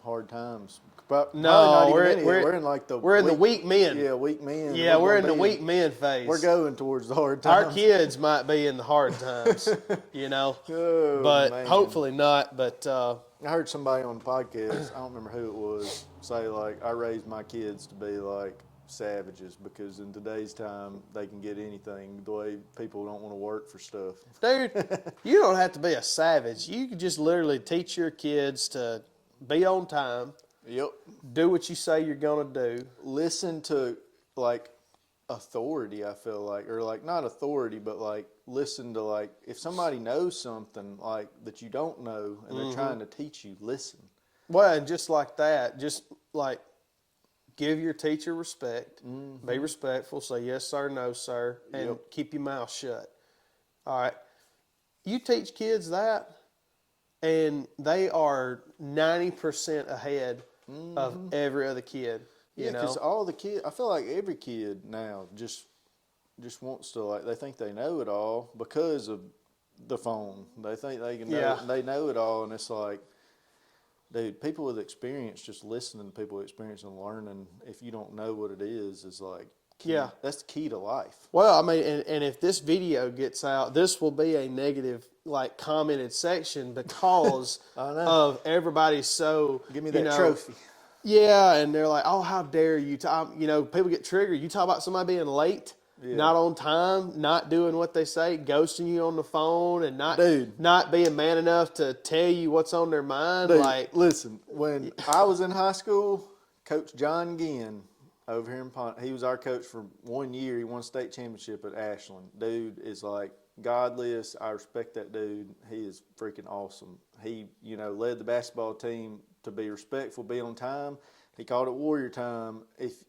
A: hard times. Probably
B: No,
A: not
B: we're
A: even in it.
B: we're
A: We're in like
B: we're in the weak men.
A: Yeah, weak men.
B: Yeah, we're in the
A: gonna be
B: weak men phase.
A: We're going towards the hard times.
B: Our kids might be in the hard times,
A: Oh,
B: but
A: man.
B: hopefully not. But
A: I heard somebody on the podcast, I don't remember who it was, say like, I raised my kids to be like savages because in today's time they can get anything. The way people don't want to work for stuff.
B: dude, you don't have to be a savage. You can just literally teach your kids to be on time,
A: Yep.
B: do what you say you're gonna do.
A: Listen to like authority, I feel like, or like not authority, but like listen to like if somebody knows something like that you don't know and they're trying to teach you, listen.
B: Well, and just like that, just like give your teacher respect, be respectful, say yes sir, no sir, and keep your mouth shut. All right. You teach kids that, and they are 90% ahead of every other kid.
A: Yeah, because all the kids, I feel like every kid now just wants to like they think they know it all because of the phone. They think they can know they know it all, and it's like, dude, people with experience, just listening to people with experience and learning. If you don't know what it is like key.
B: Yeah.
A: That's the key to life.
B: Well, I mean, and if this video gets out, this will be a negative like commented section because
A: I know.
B: of everybody. So
A: Give me that trophy.
B: Yeah, and they're like, "Oh, how dare you?" People get triggered. You talk about somebody being late, not on time, not doing what they say, ghosting you on the phone, and not being man enough to tell you what's on their mind.
A: Dude,
B: like,
A: listen, when I was in high school, Coach John Ginn over here in Pont, he was our coach for 1 year. He won a state championship at Ashland. Dude is like godliest. I respect that dude. He is freaking awesome. He, led the basketball team to be respectful, be on time. He called it warrior time. If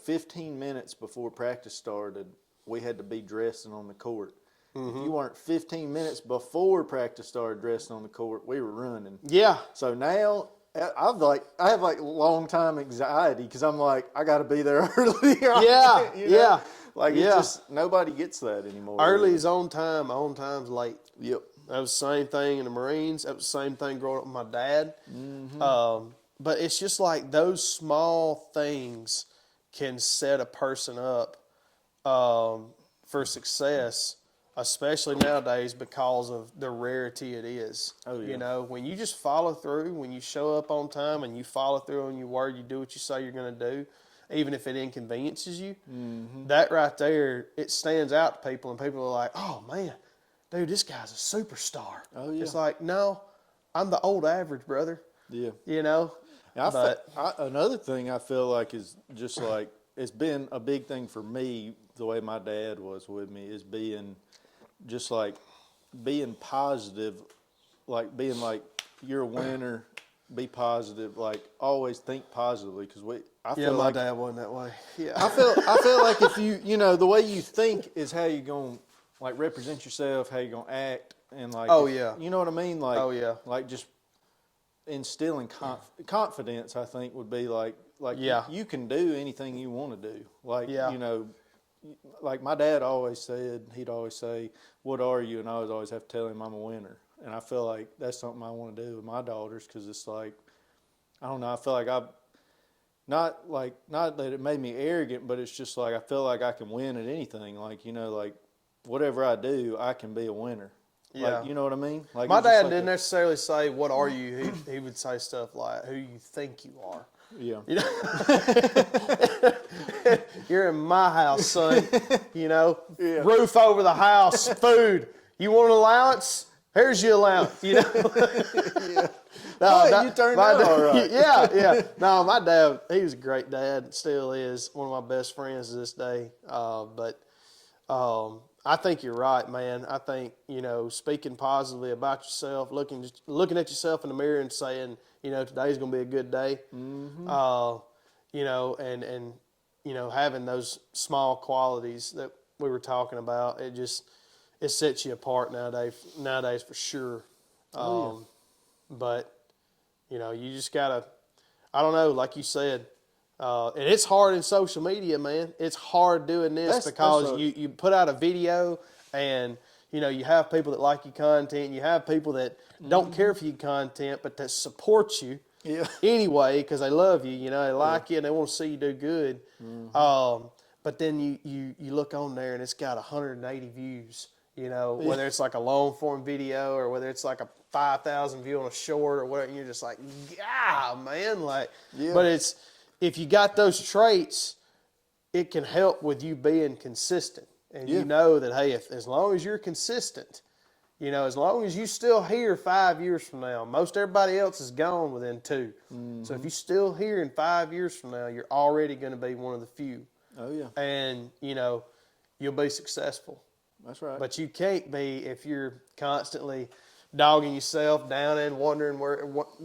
A: 15 minutes before practice started, we had to be dressing on the court. If you weren't 15 minutes before practice started dressing on the court, we were running.
B: yeah,
A: So now I have long time anxiety because I'm like, I got to be there early.
B: Yeah, yeah.
A: Like it's just nobody gets that anymore.
B: Early is on time, on time's late.
A: Yep.
B: That was the same thing in the Marines. That was the same thing growing up with my dad. But it's just like those small things can set a person up for success, especially nowadays because of the rarity it is.
A: Oh, yeah.
B: When you just follow through, when you show up on time and you follow through on your word, you do what you say you're going to do, even if it inconveniences you, that right there, it stands out to people, and people are like, oh, man, dude, this guy's a superstar.
A: Oh, yeah.
B: It's like, no, I'm the old average, brother.
A: Yeah.
B: But
A: another thing I feel like is just like it's been a big thing for me, the way my dad was with me, is being positive, like being like, you're a winner, be positive, like always think positively, because I feel
B: my
A: like
B: dad wasn't that way. Yeah.
A: I feel like if the way you think is how you're going to like represent yourself, how you're going to act, and like, you know what I mean? Like, like just instilling confidence, I think would be like you can do anything you want to do. Like, like my dad always said, he'd always say, what are you? And I would always have to tell him I'm a winner. And I feel like that's something I want to do with my daughters, because it's like, I don't know, I feel like not that it made me arrogant, but it's just like I feel like I can win at anything. Like, you know, like whatever I do, I can be a winner.
B: Yeah.
A: Like, you know what I mean? Like
B: My
A: it's just
B: dad
A: like
B: didn't necessarily say, "What are you?" He would say stuff like, "Who you think you are."
A: yeah.
B: You know, you're in my house, son. You know,
A: Yeah.
B: roof over the house, food. You want an allowance? Here's your allowance. You know.
A: Yeah.
B: No,
A: Hey, you turned
B: my
A: out
B: dad,
A: all right.
B: yeah. No, my dad, he was a great dad, still is one of my best friends to this day. I think you're right, man. I think, you know, speaking positively about yourself, looking at yourself in the mirror and saying, you know, today's going to be a good day. You know, and you know, having those small qualities that we were talking about, it sets you apart nowadays for sure. But you know, you just gotta, I don't know, like you said, and it's hard in social media, man. It's hard doing this
A: That's
B: because
A: what-
B: you put out a video and, you know, you have people that like your content, and you have people that don't care for your content, but that support you
A: Yeah.
B: anyway because they love you, you know, they like you and they want to see you do good. But then you look on there and it's got 180 views, you know, whether it's like a long form video or whether it's like a 5,000 view on a short or whatever, and you're just like, yeah, man, like,
A: Yeah.
B: but it's, if you got those traits, it can help with you being consistent. And
A: Yeah.
B: you know that, hey, as long as you're consistent, you know, as long as you still here 5 years from now, most everybody else is gone within 2. So if you're still here in 5 years from now, you're already going to be one of the few.
A: Oh yeah.
B: And, you know, you'll be successful.
A: That's right.
B: But you can't be if you're constantly dogging yourself down and wondering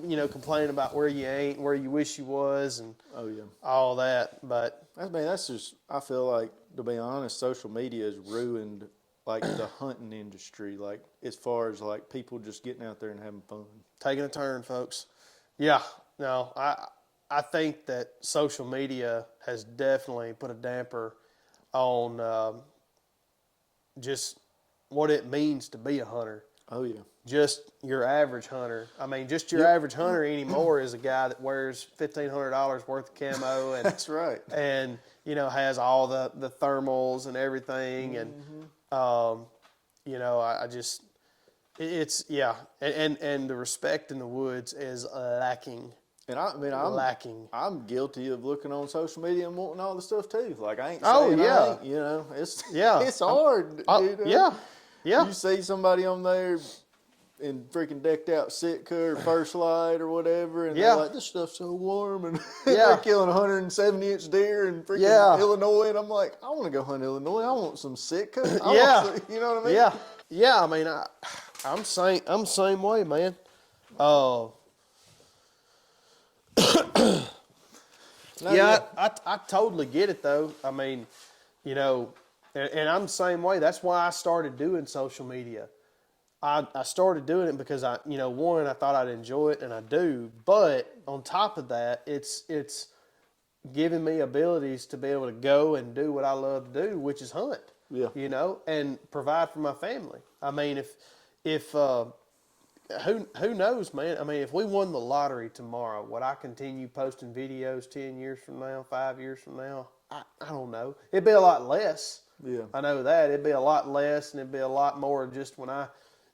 B: you know, complaining about where you ain't, where you wish you was, and
A: Oh yeah.
B: all that. But
A: That's just, I feel like, to be honest, social media has ruined like the hunting industry, like as far as like people just getting out there and having fun.
B: taking a turn, folks. Yeah, no, I think that social media has definitely put a damper on just what it means to be a hunter.
A: Oh yeah.
B: Just your average hunter. I mean, just your average hunter anymore is a guy that wears $1,500 worth of camo and
A: That's right.
B: and you know has all the thermals and everything, and you know I just it's yeah, and the respect in the woods is lacking.
A: And I mean, I'm
B: Lacking.
A: I'm guilty of looking on social media and wanting all the stuff too. Like I ain't
B: Oh,
A: saying
B: yeah.
A: I ain't, you know, it's
B: Yeah.
A: it's hard. You know?
B: Yeah, yeah,
A: You see somebody on there in freaking decked out Sitka or First Light or whatever, and
B: Yeah.
A: they're like, "This stuff's so warm," and
B: Yeah.
A: they're killing 170-inch deer in freaking
B: Yeah.
A: Illinois, and I'm like, "I want to go hunt Illinois. I want some Sitka. I
B: Yeah.
A: want some, you know what I mean?"
B: yeah, yeah. I mean, I'm the same way, man.
A: No,
B: Yeah, I totally get it though. I mean, you know, and I'm the same way. That's why I started doing social media. I started doing it because you know, one, I thought I'd enjoy it, and I do. But on top of that, it's giving me abilities to be able to go and do what I love to do, which is hunt.
A: Yeah.
B: You know, and provide for my family. I mean, if who knows, man? I mean, if we won the lottery tomorrow, would I continue posting videos 10 years from now, 5 years from now? I don't know. It'd be a lot less.
A: Yeah.
B: I know that. It'd be a lot less, and it'd be a lot more just when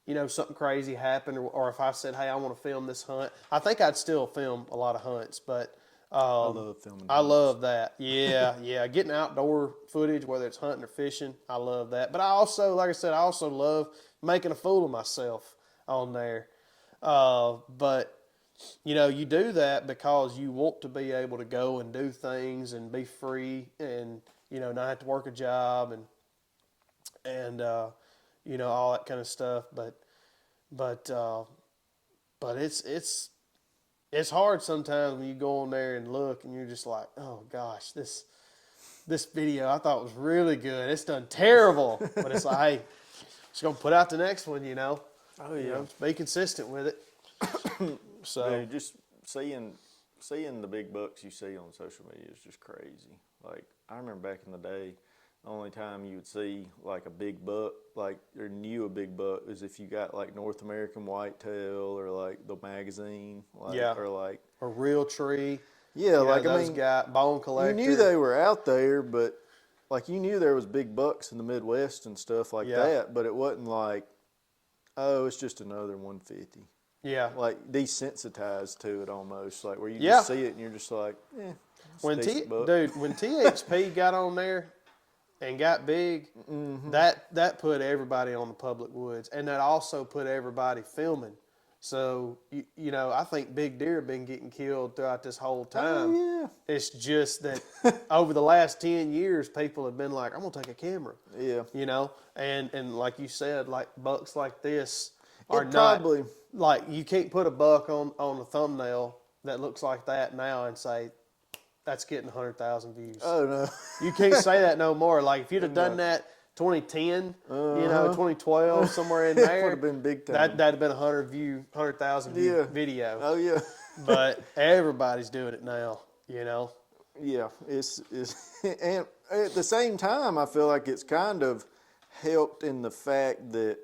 B: you know, something crazy happened, or if I said, hey, I want to film this hunt. I think I'd still film a lot of hunts, but
A: I love filming.
B: I love that. Yeah, yeah. Getting outdoor footage, whether it's hunting or fishing, I love that. But I also, like I said, I also love making a fool of myself on there. But, you know, you do that because you want to be able to go and do things and be free and, you know, not have to work a job and you know, all that kind of stuff. But it's hard sometimes when you go on there and look and you're just like, oh gosh, this video I thought was really good. It's done terrible. But it's like, hey, just gonna put out the next one, you know.
A: Oh
B: You
A: yeah.
B: know, be consistent with it. So
A: Dude, just seeing the big bucks you see on social media is just crazy. Like I remember back in the day, the only time you would see like a big buck, like or knew a big buck, is if you got like North American Whitetail or like the magazine, like,
B: Yeah.
A: or like
B: a real tree.
A: Yeah,
B: You know,
A: like, I
B: those
A: mean,
B: guys, Bone
A: you
B: Collector.
A: knew they were out there, but like you knew there was big bucks in the Midwest and stuff like
B: Yeah.
A: that, but it wasn't like, oh, it's just another 150.
B: Yeah.
A: Like desensitized to it almost, like where you
B: Yeah.
A: just see it and you're just like, it's a
B: When
A: decent buck.
B: when THP got on there and got big, that put everybody on the public woods, and that also put everybody filming. So you know, I think big deer have been getting killed throughout this whole time.
A: Oh, yeah.
B: It's just that over the last 10 years, people have been like, I'm gonna take a camera.
A: Yeah.
B: You know, and like you said, like bucks like this are
A: It
B: not
A: probably,
B: like, you can't put a buck on a thumbnail that looks like that now and say that's getting 100,000 views.
A: oh no.
B: You can't say that no more. Like if you'd have
A: No.
B: done that 2010, you know, 2012, somewhere in there,
A: Would have been big time.
B: that'd have been 100,000 view
A: Yeah.
B: video.
A: Oh yeah.
B: But everybody's doing it now, you know.
A: Yeah, it's and at the same time, I feel like it's kind of helped in the fact that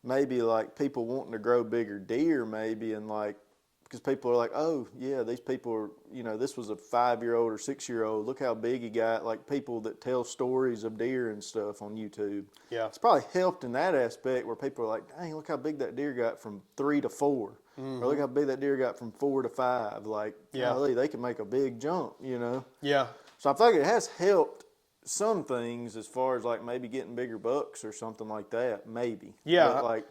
A: maybe like people wanting to grow bigger deer, maybe, and like because people are like, oh yeah, these people are, you know, this was a 5-year-old or 6-year-old. Look how big he got. Like people that tell stories of deer and stuff on YouTube.
B: Yeah.
A: It's probably helped in that aspect where people are like, dang, look how big that deer got from 3 to 4. Or look how big that deer got from 4 to 5. Like,
B: Yeah.
A: golly, they can make a big jump, you know?
B: Yeah.
A: So I think it has helped some things as far as like maybe getting bigger bucks or something like that, maybe.
B: Yeah.
A: But like,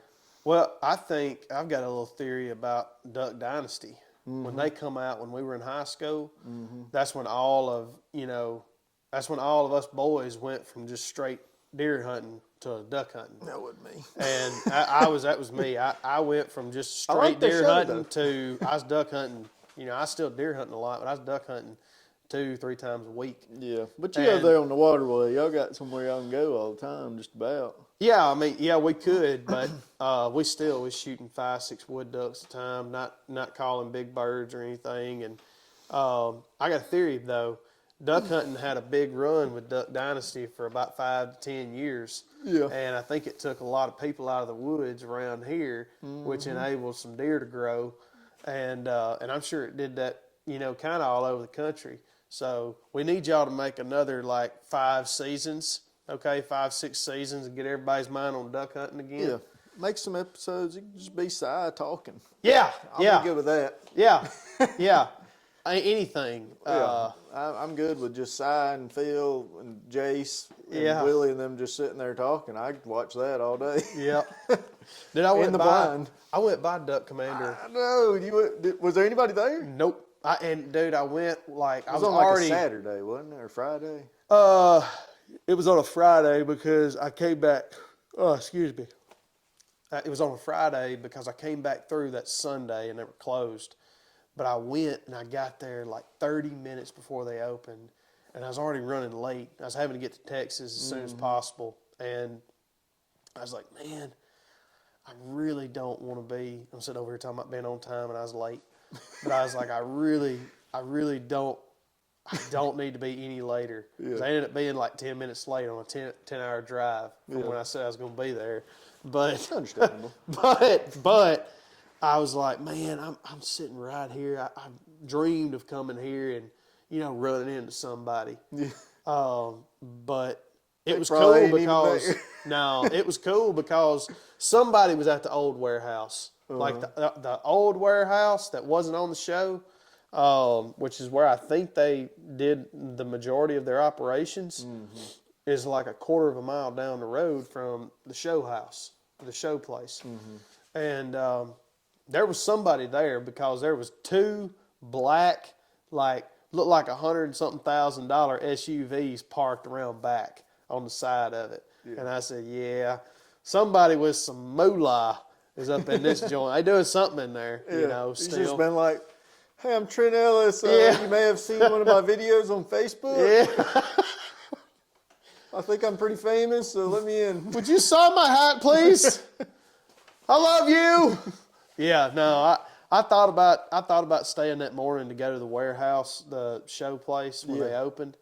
B: Well, I think I've got a little theory about Duck Dynasty. When they come out, when we were in high school, that's when all of us boys went from just straight deer hunting to duck hunting.
A: that wasn't me.
B: And that was me. I went from just
A: I
B: straight
A: like that
B: deer
A: show,
B: hunting
A: though.
B: to I was duck hunting. You know, I still deer hunting a lot, but I was duck hunting 2-3 times a week.
A: Yeah. But you go
B: And-
A: there on the waterway. Y'all got somewhere y'all can go all the time, just about.
B: Yeah, I mean, yeah, we could, but we was shooting 5-6 wood ducks at a time, not calling big birds or anything. And I got a theory though. Duck hunting had a big run with Duck Dynasty for about 5 to 10 years.
A: Yeah.
B: And I think it took a lot of people out of the woods around here, which enabled some deer to grow. And I'm sure it did that, you know, kind of all over the country. So we need y'all to make another like 5 seasons. Okay, 5-6 seasons and get everybody's mind on duck hunting again.
A: Yeah. Make some episodes. You can just be Si talking.
B: Yeah,
A: I'll be good with that.
B: yeah, yeah. Anything.
A: Yeah. I'm good with just Si and Phil and Jace and
B: Yeah.
A: Willie and them just sitting there talking. I could watch that all day.
B: Yeah. Did I went
A: the
B: by?
A: blind.
B: I went by Duck Commander.
A: I know. Was there anybody there?
B: Nope. Dude, I went like
A: It
B: I
A: was
B: was
A: on like
B: already.
A: a Saturday, wasn't it? Or Friday?
B: It was on a Friday because I came back. Oh, excuse me. It was on a Friday because I came back through that Sunday and they were closed. But I went and I got there like 30 minutes before they opened, and I was already running late. I was having to get to Texas as soon as possible, and I was like, man, I really don't want to be. I'm sitting over here talking about being on time, and I was late. But I was like, I really don't. I don't need to be any later. 'Cause I ended up being like 10 minutes late on a 10-hour drive from when I said I was going to be there. But
A: Understandable.
B: but I was like, man, I'm sitting right here. I dreamed of coming here and, you know, running into somebody.
A: Yeah.
B: But it was
A: probably
B: cool
A: ain't even
B: because
A: there.
B: no, it was cool because somebody was at the old warehouse, like the old warehouse that wasn't on the show, which is where I think they did the majority of their operations. Is like a quarter of a mile down the road from the show house, the show place, and there was somebody there because there was 2 black, like looked like $100,000 SUVs parked around back on the side of it. And I said, yeah, somebody with some moolah is up in this joint. They doing something in there, you know,
A: He's
B: still.
A: just been like, hey, I'm Trent Ellis.
B: Yeah.
A: You may have seen one of my videos on Facebook.
B: Yeah.
A: I think I'm pretty famous, so let me in.
B: Would you sign my hat, please? I love you. Yeah, no, I thought about staying that morning to go to the warehouse, the show place when they opened.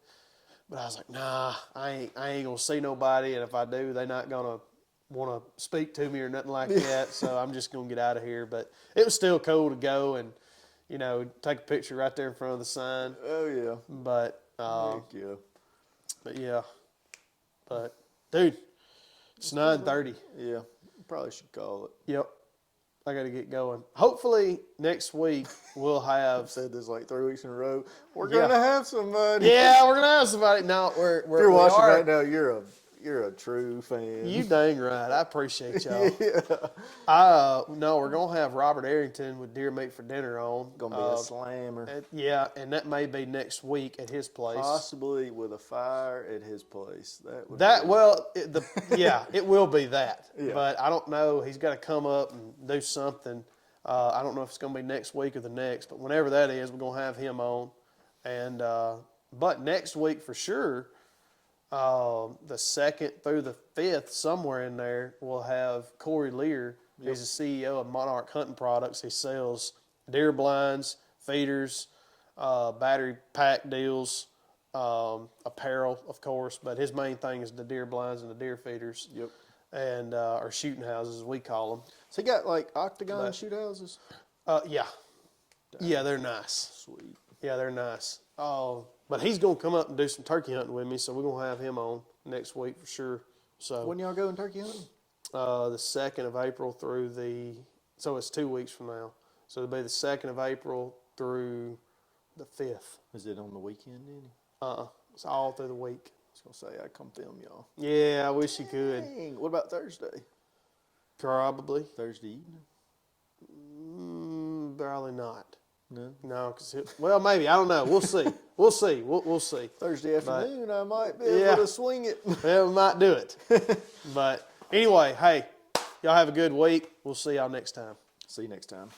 B: But I was like, nah, I ain't gonna see nobody, and if I do, they're not gonna want to speak to me or nothing like that. So I'm just gonna get out of here. But it was still cool to go and, you know, take a picture right there in front of the sign.
A: Oh yeah.
B: But
A: Heck yeah.
B: but yeah, but dude, it's 9:30.
A: Yeah. Probably should call it.
B: Yep, I got to get going. Hopefully next week we'll have.
A: I've said this like 3 weeks in a row. We're
B: Yeah.
A: gonna have somebody.
B: Yeah, we're gonna have somebody. No, we're
A: If you're watching right now, you're a true fan.
B: You dang right. I appreciate y'all.
A: Yeah.
B: No, we're gonna have Robert Arrington with Deer Meat for Dinner on.
A: Gonna be a slammer.
B: Yeah, and that may be next week at his place.
A: Possibly with a fire at his place. That would
B: That
A: be,
B: well, it will be that.
A: Yeah.
B: But I don't know. He's got to come up and do something. I don't know if it's going to be next week or the next, but whenever that is, we're going to have him on. And but next week for sure, the 2nd through the 5th, somewhere in there, we'll have Corey Lear.
A: Yep.
B: He's the CEO of Monarch Hunting Products. He sells deer blinds, feeders, battery pack deals. Apparel, of course, but his main thing is the deer blinds and the deer feeders.
A: Yep.
B: And or shooting houses, as we call them.
A: So he got like octagon shoot houses.
B: Yeah, yeah, they're nice.
A: Sweet.
B: Yeah, they're nice. But he's gonna come up and do some turkey hunting with me, so we're gonna have him on next week for sure. So
A: When y'all going turkey hunting?
B: the 2nd of April through so it's 2 weeks from now. So it'll be the 2nd of April through the 5th.
A: Is it on the weekend, Danny?
B: It's all through the week.
A: I was gonna say I'd come film y'all.
B: Yeah, I wish you could.
A: Dang. What about Thursday?
B: Probably.
A: Thursday evening?
B: Probably not.
A: No.
B: No, well, maybe. I don't know. We'll see. We'll see. We'll see.
A: Thursday afternoon, I might be able
B: Yeah.
A: to swing it.
B: Well, we might do it. But anyway, hey, y'all have a good week. We'll see y'all next time.
A: See you next time.